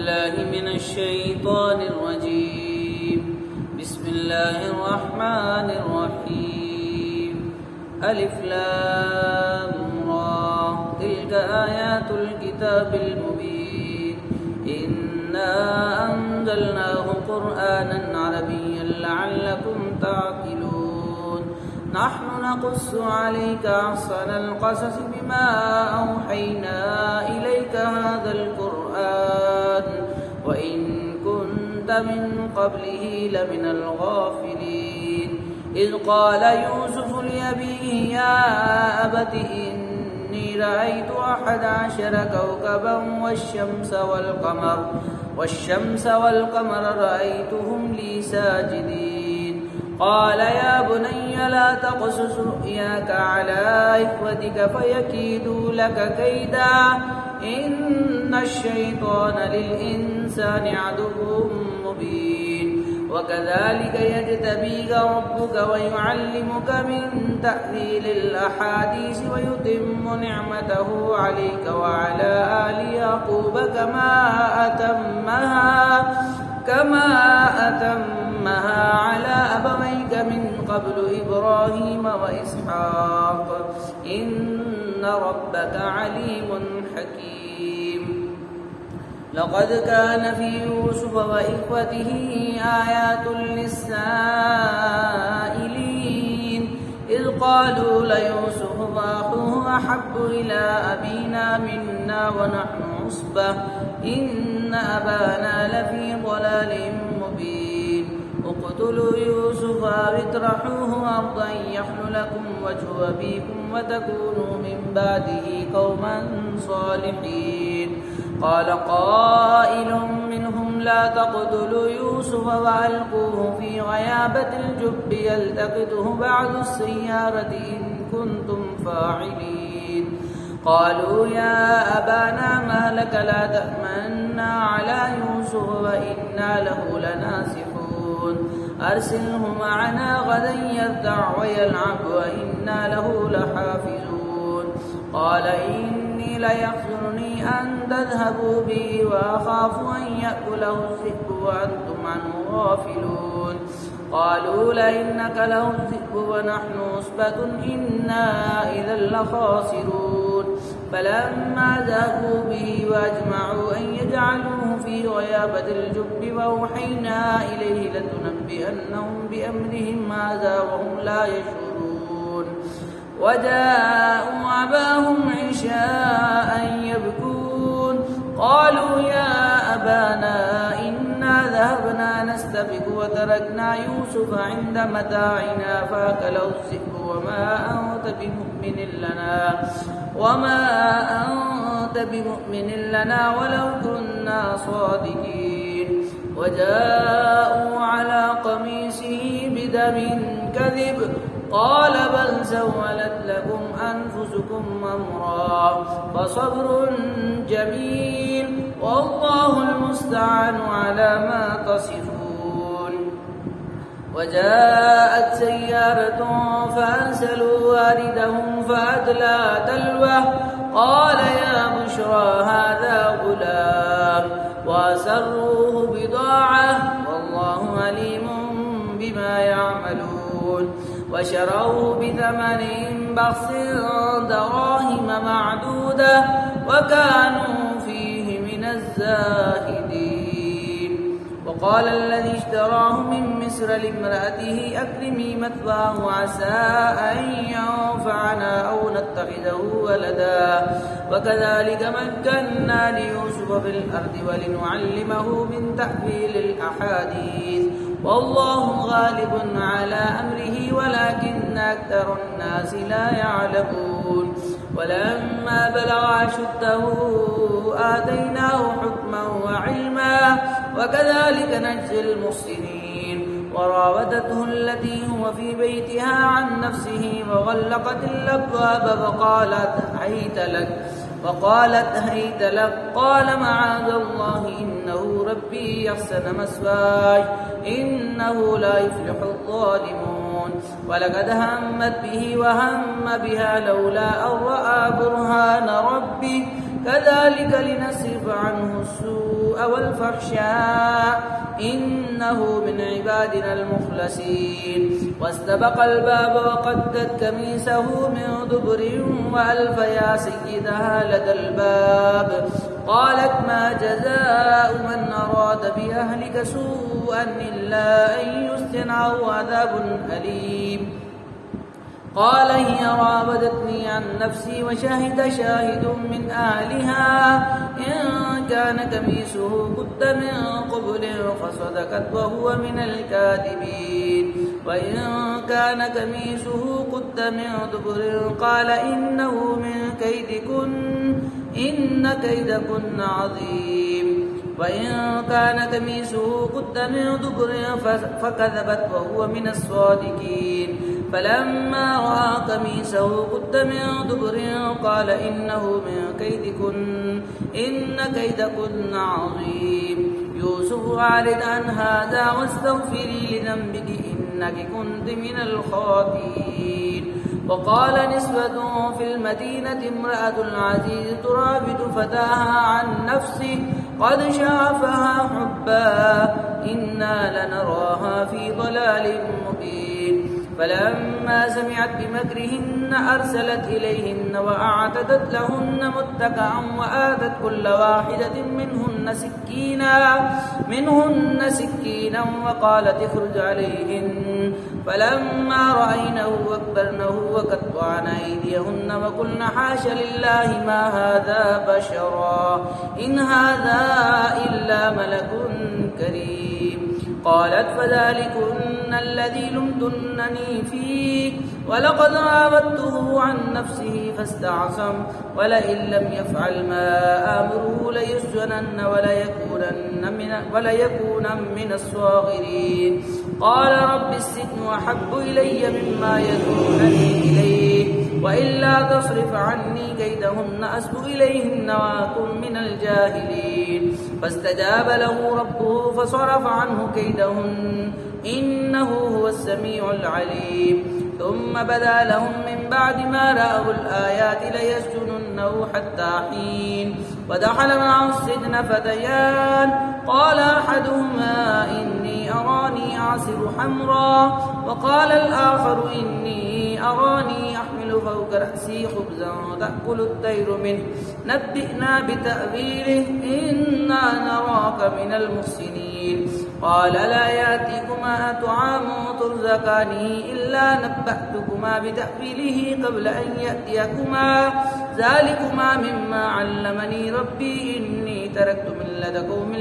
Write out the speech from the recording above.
بالله من الشيطان الرجيم. بسم الله الرحمن الرحيم. ألف لام را تلك آيات الكتاب المبين. إنا أنزلناه قرآنا عربيا لعلكم تعقلون. نحن نقص عليك أحسن القصص بما أوحينا إليك هذا القرآن وإن كنت من قبله لمن الغافلين. إذ قال يوسف لأبيه يا أبت إني رأيت 11 كوكبا والشمس والقمر رأيتهم لي ساجدين. قال يا بني لا تقصص رؤياك على إخوتك فيكيدوا لك كيدا إن الشيطان للإنسان عدو مبين. وكذلك يجتبيك ربك ويعلمك من تأويل الأحاديث ويتم نعمته عليك وعلى آل يعقوب كما أتمها على أبويك من قبل إبراهيم وإسحاق إن ربك عليم حكيم. لقد كان في يوسف وإخوته آيات للسائلين إذ قالوا ليوسف وأخوه أحب إلى أبينا منا ونحن عصبة إن أبانا لفي ضلال مبين. اقتلوا يوسف أو اطرحوه أرضا يخل لكم وجه أبيكم وتكونوا من بعده قوما صالحين. قال قائل منهم لا تقتلوا يوسف وألقوه في غيابة الجب يلتقطه بعض السيارة إن كنتم فاعلين. قالوا يا أبانا ما لك لا تأمنا على يوسف وإنا له لناصحون. أرسله معنا غدا يرتع ويلعب وإنا له لحافظون. قال إني ليحزنني أن تذهبوا به وأخاف أن يأكله الذئب وأنتم عنه غافلون. قالوا لئنك له الذئب ونحن عصبة إنا إذا لخاسرون. فلما ذهبوا به وأجمعوا أن يجعلوه في غيابة الجب وأوحينا إليه لتنبئنهم بأمرهم هذا وهم لا يشعرون. وجاءوا أباهم عشاء يبكون. قالوا يا أبانا إنا ذهبنا نستبق وتركنا يوسف عند متاعنا فأكله الذئب وما أنت بمؤمن لنا ولو كنا صادقين. وجاءوا على قميصه بدم كذب قال بل سولت لكم أنفسكم أمرا فصبر جميل والله المستعان على ما تصفون. وجاءت سيارة فأرسلوا واردهم فأدلى دلوه قال يا بشرى هذا غلام وأسروه بضاعة والله عليم بما يعملون. وشروه بثمن بخس دراهم معدودة وكانوا فيه من الزاهدين. وقال الذي اشتراه من مصر لامرأته أكرمي مثواه عسى أن ينفعنا أو نتخذه ولدا وكذلك مكنا ليوسف في الأرض ولنعلمه من تأويل الأحاديث والله غالب على أمره ولكن أكثر الناس لا يعلمون. ولما بلغ أشده آتيناه حكما وعلما وكذلك نجزي المحسنين. وراودته التي هو في بيتها عن نفسه وغلقت الأبواب وقالت هيت لك قال معاذ الله إنه ربي يحسن مثواي إنه لا يفلح الظالمون. ولقد همت به وهم بها لولا أن رأى برهان ربه كذلك لنصرف عنه السوء السوء والفحشاء إنه من عبادنا المخلصين. واستبق الباب وقدت قميصه من دبر وألف يا سيدها لدى الباب. قالت ما جزاء من أراد بأهلك سوءا إلا أن يسجن أو عذاب أليم. قال هي راودتني عن نفسي وشهد شاهد من أهلها إن كان قميصه قد من قبل فصدقت وهو من الكاذبين وإن كان قميصه قد من دبر قال إنه من كيدكن إن كيدكن عظيم وإن كان قميصه قد من دبر فكذبت وهو من الصادقين. فلما رأى قميصه قد من دبر قال إنه من كيدكن إن كيدكن عظيم. يوسف أعرض عن هذا واستغفري لذنبك إنك كنت من الخاطئين. وقال نسوة في المدينة امرأة العزيز تراود فتاها عن نفسه قد شغفها حبا إنا لنراها في ضلال مبين. فلما سمعت بمكرهن أرسلت إليهن وأعتدت لهن متكئا وآتت كل واحدة منهن سكينا وقالت اخرج عليهن. فلما رأينه أكبرنه وقطعن أيديهن وقلن حاش لله ما هذا بشرا إن هذا إلا ملك كريم. قالت فذلكن الذي لمتنني فيه ولقد راودته عن نفسه فاستعصم ولئن لم يفعل ما آمره ليسجنن وليكونن من الصاغرين. قال رب السجن أحب إلي مما يدعونني إليه وإلا تصرف عني كيدهن أسب إليهن وأكن من الجاهلين. فاستجاب له ربه فصرف عنه كيدهن إنه هو السميع العليم. ثم بدا لهم من بعد ما رأوا الآيات ليسجننه حتى حين. ودخل معه السجن فتيان قال أحدهما إني أراني أعصر خمرا وقال الآخر إني أراني أحمل فوق رأسي خبزا تأكل الطير منه نبئنا بتأويله إنا نراك من المحسنين. قال لا يأتيكما طعام ترزقانه إلا نبأتكما بتأويله قبل أن يأتيكما ذلكما مما علمني ربي إني تركت ملة قوم